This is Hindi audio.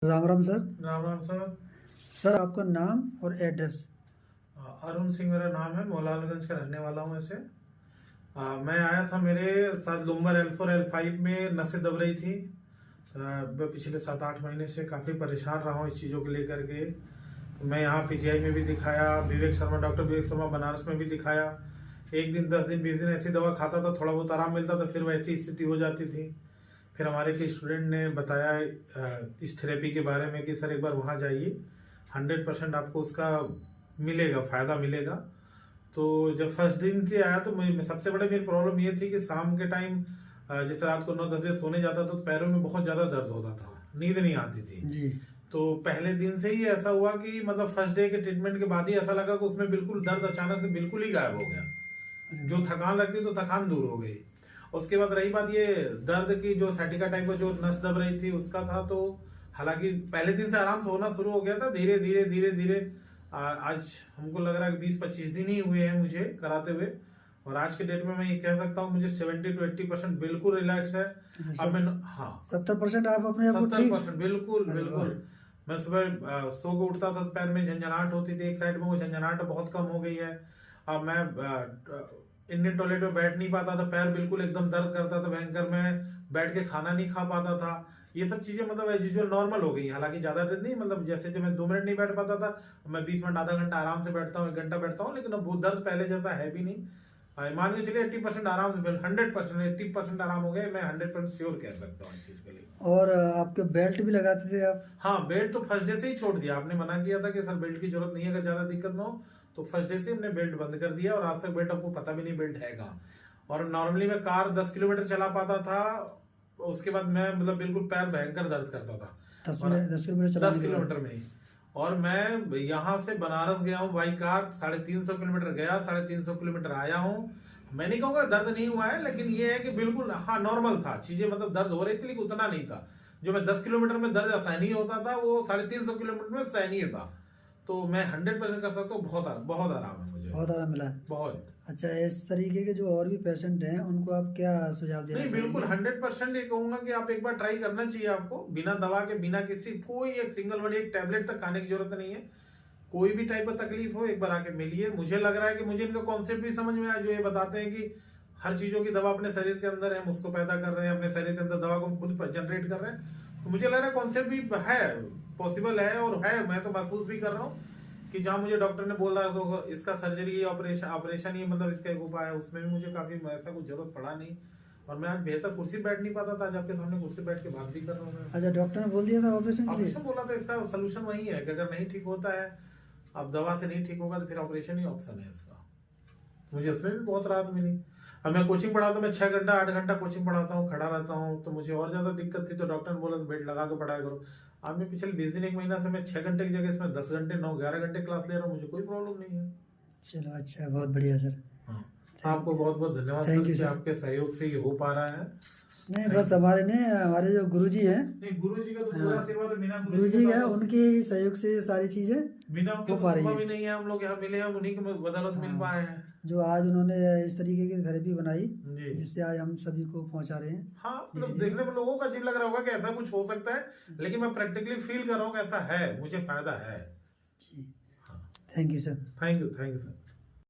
Ram Ram sir. Ram Ram sir. Sir आपका नाम और एड्रेस? अरुण सिंह मेरा नाम है, मौलालगंज का रहने वाला हूँ। ऐसे मैं आया था, मेरे साथ लुम्बर L4 L5 में नसें दब रही थी। मैं पिछले 7-8 महीने से काफ़ी परेशान रहा हूँ इस चीज़ों को लेकर के। तो मैं यहाँ PGI में भी दिखाया, डॉक्टर विवेक शर्मा बनारस में भी दिखाया। एक दिन 10 दिन 20 दिन ऐसी दवा खाता था, थोड़ा बहुत आराम मिलता था, फिर वैसी स्थिति हो जाती थी। फिर हमारे के स्टूडेंट ने बताया इस थेरेपी के बारे में कि सर एक बार वहाँ जाइए, 100% आपको उसका मिलेगा, फ़ायदा मिलेगा। तो जब फर्स्ट दिन से आया तो सबसे बड़ी मेरी प्रॉब्लम ये थी कि शाम के टाइम जैसे रात को 9-10 बजे सोने जाता था तो पैरों में बहुत ज़्यादा दर्द होता था, नींद नहीं आती थी जी। तो पहले दिन से ही ऐसा हुआ कि मतलब फर्स्ट डे के ट्रीटमेंट के बाद ही ऐसा लगा कि उसमें बिल्कुल दर्द अचानक से बिल्कुल ही गायब हो गया। जो थकान लगती तो थकान दूर हो गई। उसके बाद रही बात ये दर्द की, जो सैटिका टाइप का जो नस दब रही थी उसका था, तो हालांकि पहले दिन से आराम से होना शुरू हो गया था, धीरे धीरे धीरे धीरे आज हमको लग रहा है 20-25 दिन ही हुए हैं मुझे कराते हुए, और आज के डेट में मैं ये कह सकता हूँ मुझे 70 to 80% बिल्कुल रिलैक्स है। अब मैं 70% आप अपने आप को 70% बिल्कुल बिल्कुल। मैं सुबह सो को उठता था, पैर में झंझनाहट होती थी एक साइड में, वो झंझनाहट बहुत कम हो गई है। अब मैं इंडियन टॉयलेट में बैठ नहीं पाता था, पैर बिल्कुल एकदम दर्द करता था भयंकर, मैं बैठ के खाना नहीं खा पाता था। ये सब चीजें मतलब एज यूजुअल नॉर्मल हो गई। हालांकि ज्यादा देर नहीं, मतलब जैसे जब मैं 2 मिनट नहीं बैठ पाता था, मैं 20 मिनट आधा घंटा आराम से बैठता हूँ, 1 घंटा बैठता हूँ, लेकिन अब वो दर्द पहले जैसा है भी नहीं। मान के चलिए 80% आराम से, 100% 80% आराम हो गया, मैं 100% श्योर कह सकता हूँ इस चीज के लिए। और आपके बेल्ट भी लगाते थे आप? हाँ, बेल्ट तो फर्स्ट डे से ही छोड़ दिया। आपने मना किया था कि सर बेल्ट की जरूरत नहीं है, अगर ज्यादा दिक्कत ना हो, तो फर्स्ट डे से हमने बेल्ट बंद कर दिया, और आज तक बेल्ट आपको पता भी नहीं बेल्ट है कहाँ। और नॉर्मली मैं कार 10 किलोमीटर चला पाता था, उसके बाद मैं मतलब बिल्कुल पैर भयंकर दर्द करता था 10 किलोमीटर में ही। और मैं यहाँ से बनारस गया हूँ बाई कार, 350 किलोमीटर गया, 350 किलोमीटर आया हूँ। मैं नहीं कहूँगा दर्द नहीं हुआ है, लेकिन ये है कि बिल्कुल हाँ नॉर्मल था चीजें, मतलब दर्द हो रही थी लेकिन उतना नहीं था। जो मैं 10 किलोमीटर में दर्द असहनीय होता था, वो 350 किलोमीटर में सहनीय था। तो मैं 100% कर सकता हूँ, बहुत आराम है मुझे, बहुत आराम मिला है बहुत। अच्छा, इस तरीके के जो और भी पेशेंट हैं उनको आप क्या सुझाव देना नहीं, बिल्कुल 100% ये कहूंगा कि आप एक बार ट्राई करना चाहिए आपको, बिना दवा के, बिना किसी कोई एक सिंगल वाली एक टैबलेट तक खाने की जरूरत नहीं है। कोई भी टाइप का तकलीफ हो, एक बार आके मिलिए। मुझे लग रहा है कि मुझे इनका कॉन्सेप्ट भी समझ में आया, जो ये बताते हैं कि हर चीजों की दवा अपने शरीर के अंदर है, हम उसको पैदा कर रहे हैं, अपने शरीर के अंदर दवा को हम खुद जनरेट कर रहे हैं। तो मुझे लग रहा है कॉन्सेप्ट भी है, पॉसिबल है, और है, मैं तो महसूस भी कर रहा हूँ कि जहां मुझे डॉक्टर ने बोला तो इसका सर्जरी ऑपरेशन ही मतलब इसका एक उपाय है, उसमें भी मुझे काफी ऐसा कुछ जरूरत पड़ा नहीं। और मैं आज बेहतर कुर्सी बैठ नहीं पाता था, आज आपके सामने कुर्सी बैठ के बात भी कर रहा हूँ। अच्छा, डॉक्टर ने बोल दिया था ऑपरेशन बोला था, इसका सोल्यूशन वही है कि अगर नहीं ठीक होता है, अब दवा से नहीं ठीक होगा तो फिर ऑपरेशन ही ऑप्शन है इसका। मुझे उसमें भी बहुत राहत मिली। अब मैं कोचिंग पढ़ाता हूँ, मैं 6 घंटा 8 घंटा कोचिंग पढ़ाता हूँ, खड़ा रहता हूँ, तो मुझे और ज्यादा दिक्कत थी। तो डॉक्टर ने बोला बेल्ट लगा के पढ़ाया करो। अब मैं पिछले 20 दिन 1 महीना से मैं 6 घंटे की जगह इसमें 10 घंटे 9-11 घंटे क्लास ले रहा हूँ, मुझे कोई प्रॉब्लम नहीं है। चलो अच्छा, बहुत बढ़िया सर। आपको बहुत बहुत धन्यवाद सर, आपके सहयोग से ये हो पा रहा है। नहीं बस हमारे जो गुरुजी हैं, गुरुजी का तो पूरा आशीर्वाद है, बिना गुरुजी है उनके सहयोग से सारी चीजें बिना उनके तो संभव ही नहीं है। हम लोग यहाँ मिले हैं, उन्हीं की बदौलत मिल पाए हैं, जो आज उन्होंने इस तरीके की थेरेपी बनाई जिससे आज हम सभी को पहुंचा रहे हैं। हाँ, मतलब देखने में लोगों को अजीब लग रहा होगा कि ऐसा कुछ हो सकता है, लेकिन मैं प्रैक्टिकली फील कर रहा हूँ कि ऐसा है, मुझे फायदा है जी। हाँ, thank you sir. Thank you sir.